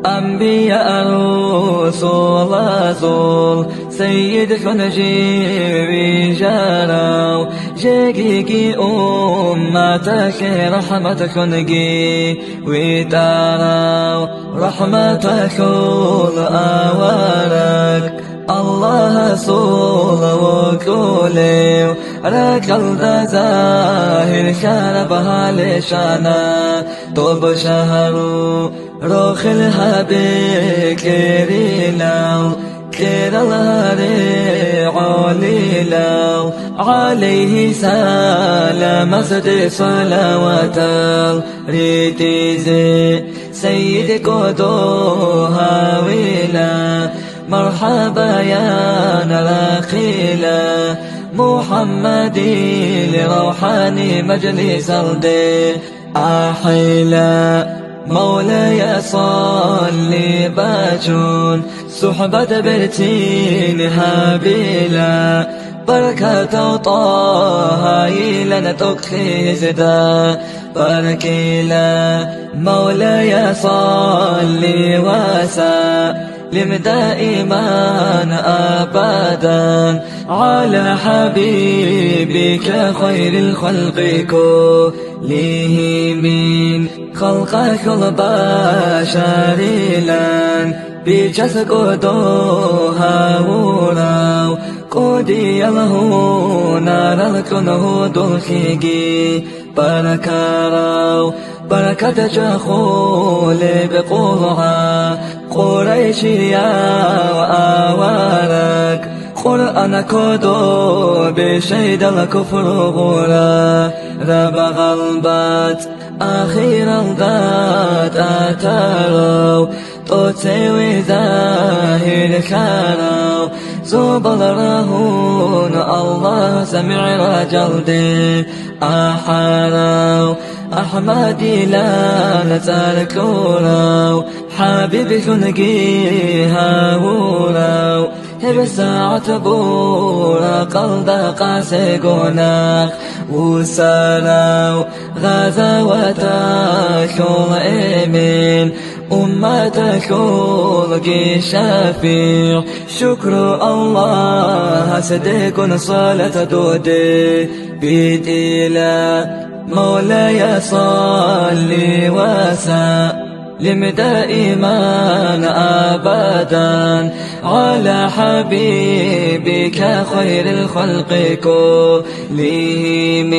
أنبياء رسول سيد نجيب رجالا جيجي أمتك رحمتك نجي وتارا رحمتك الأولك الله صول وكولي ركل ذاهر كان بها لشانا طب شهر روخ الهبي كريلا كير الهري عليلا عليه سلام سد صلوات ريتيزي سيد قدوها ويلا مرحبا يا نلاقيلا محمدي لروحاني مجلس الدي أحيلا مولاي صلي باجون صحبة برتين هابيلا بركة طه لنا تكخي زدا بركيلا مولاي صلي وسلم دائما أبدا على حبيبك خير الخلق كلهم من خلقك البشر لن بجسد قدوها وراو قدي له نار الكنه دلخيجي بركاراو بركة جخول بقولها قريشيا وآوارك قرآن كدو بشيد الكفر غورا ربغ البات أخيرا ذات أتارو توتسوي ظاهر كانوا زوبل راهون الله سمع رجل أحارو أحمدي لا نتركوراو حبيبك نجيها وراو هب ساعة بورا قلد قاسقنا وسالاو غزوة كل إيمين أمتك لقي شفيع شكر الله صديق صلاة دودي بديلا مولاي صلي وسلم دائما أبدا على حبيبك خير الخلق كلهم